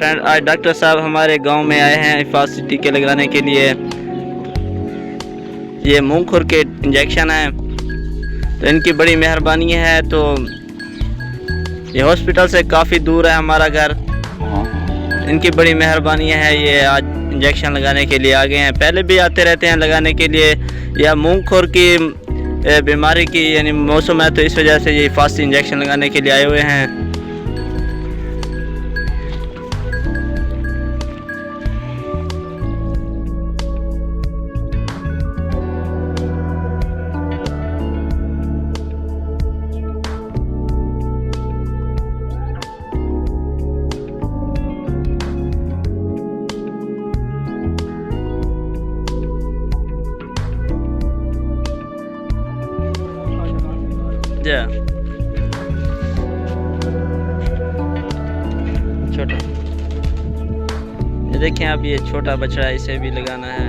Friend, आज doctor साहब हमारे गांव में आए हैं हिफाजती टीके लगाने के लिए। ये मुंह खुर के इंजेक्शन है, तो इनकी बड़ी मेहरबानी है। तो ये हॉस्पिटल से काफ़ी दूर है हमारा घर, इनकी बड़ी मेहरबानी है। ये आज इंजेक्शन लगाने के लिए आ गए हैं, पहले भी आते रहते हैं लगाने के लिए। या मुंह खुर की बीमारी की यानी मौसम है, तो इस वजह से ये हिफाजती इंजेक्शन लगाने के लिए आए हुए हैं। छोटा, ये देखें आप, ये छोटा बच्चा है, इसे भी लगाना है।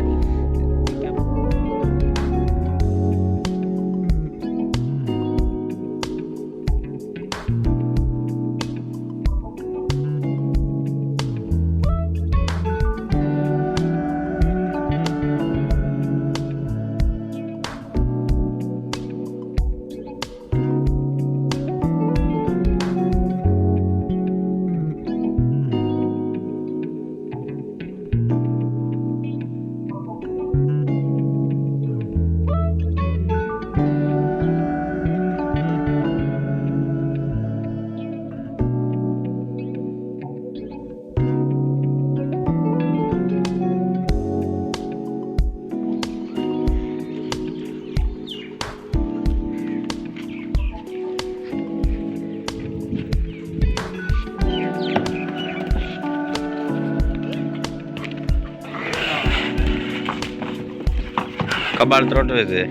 कबाड़ त्रोट वैसे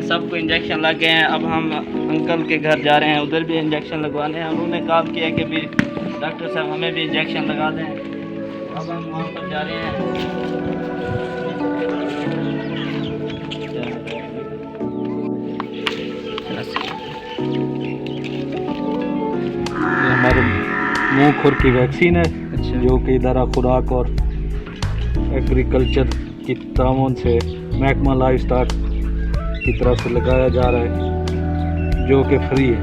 सबको इंजेक्शन लगे हैं। अब हम अंकल के घर जा रहे हैं, उधर भी इंजेक्शन लगवाने हैं। उन्होंने कॉल किया कि भी डॉक्टर साहब हमें भी इंजेक्शन लगा दें। अब हम वहाँ पर जा रहे हैं। हमारे मुंह खुर की वैक्सीन है। अच्छा। जो कि इदारा खुराक और एग्रीकल्चर की ताउन से महकमा लाइफ स्टॉक की तरफ से लगाया जा रहा है, जो कि फ्री है।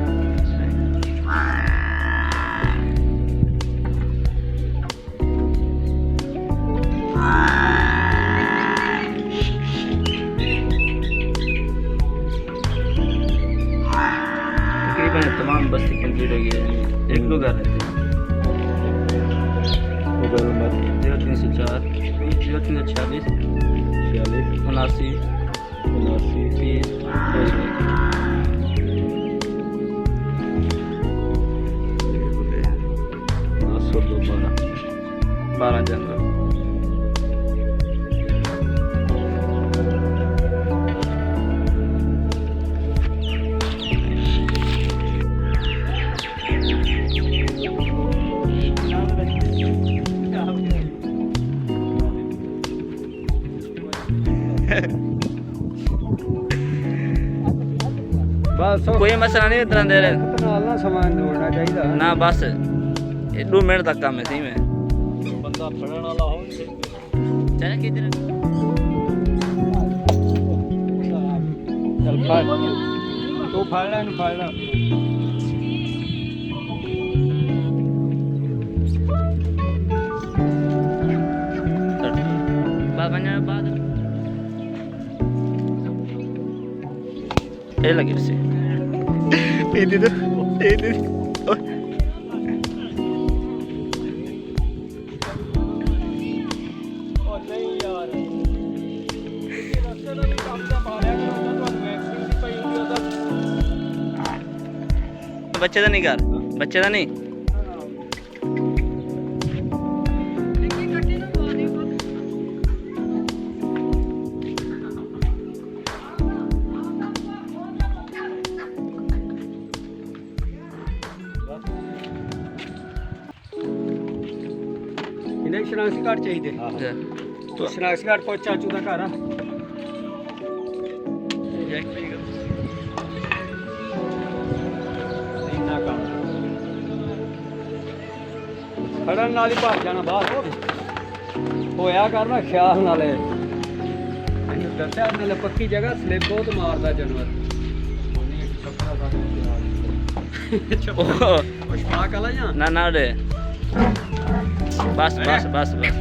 तकरीबन तमाम बस्ती कंप्लीट हो गई है। एक लोग आ रहे थे। मोबाइल नंबर 0304 0346 79 30 12 जनवरी। बस कोई मसला नहीं, इतना देर ना सामान जोड़ना चाहिए ना, बस 2 मिनट तक काम है। सही में बंदा फड़न वाला हो चल किधर चल फाड़ तो फाड़ा नहीं फाड़ा बाद ये लगी से ini tuh ini oh. बच्चे का नहीं कर, बच्चे का नहीं। ਨਹੀਂ ਸ਼ਨਾਖਤੀ ਕਾਰਡ ਚਾਹੀਦੇ तो ਸ਼ਨਾਖਤੀ ਕਾਰਡ ਕੋਈ ਚਾਚੂ ਦਾ ਘਰ ਆ ਇੰਨਾ ਕੰਮ ਖੜਨ ਨਾਲ ਹੀ ਭੱਜ ਜਾਣਾ ਬਾਹਰ ਹੋਇਆ ਕਰਨਾ ਖਿਆਲ ਨਾਲ ਇਹਨੂੰ ਦੱਸਿਆ ਨਾਲੇ ਪੱਕੀ ਜਗ੍ਹਾ ਸਲਿੱਪ ਬਹੁਤ ਮਾਰਦਾ ਜਾਨਵਰ ਪੁਸ਼ਪਾ ਕਲਾ ਜਾਂ ना ना रे बस बस बस बस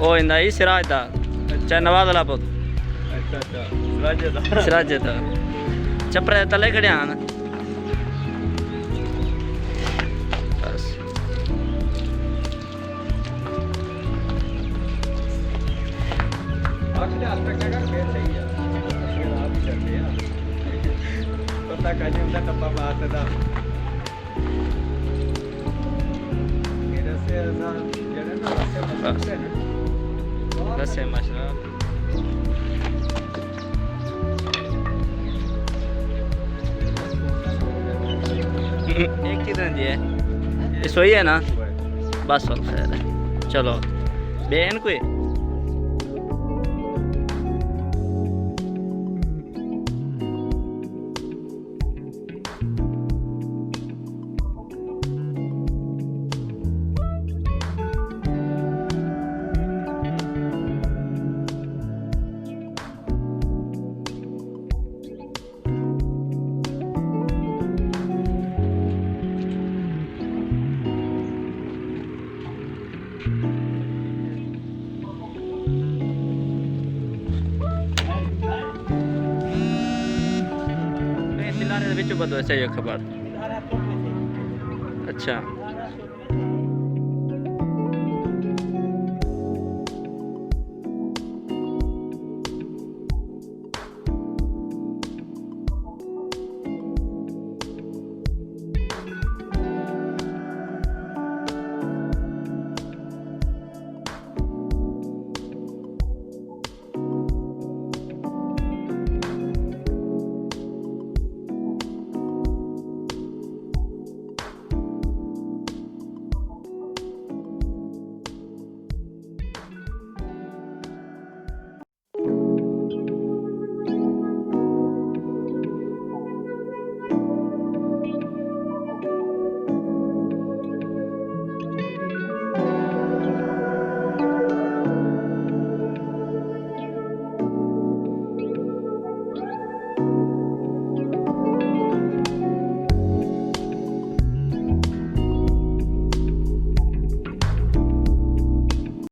ओ इंदा ही सिराज दा अच्छा नवाज ला पुत ਅੱਛਾ ਅੱਛਾ ਸਰਾਜੇ ਦਾ सिराज दा चपरे तले खड़े आन बस ਅੱਖ ਦੇ ਹੱਥ ਰੱਖਿਆ ਕਰ ਫੇਰ ਸਹੀ ਆ ਅੱਗੇ ਰਾਹ ਵੀ ਚੱਲਦੇ ਆ ਪਤਾ ਕਾਜੇ ਹੁੰਦਾ ਟੱਪਾ ਮਾਰਦਾ ਦਾ ਇਹਦਾ ਸੇ ਅਸਾਂ ਜਿਹੜੇ ਨਾ ਰਸਤੇ ਮਸਲੇ ਨੇ बस है माशाल्लाह एक कितने दी है ये सोई है ना बस हो खैर है चलो बेहन कोई दिलारे दे विचों बदो चाहिए खबर अच्छा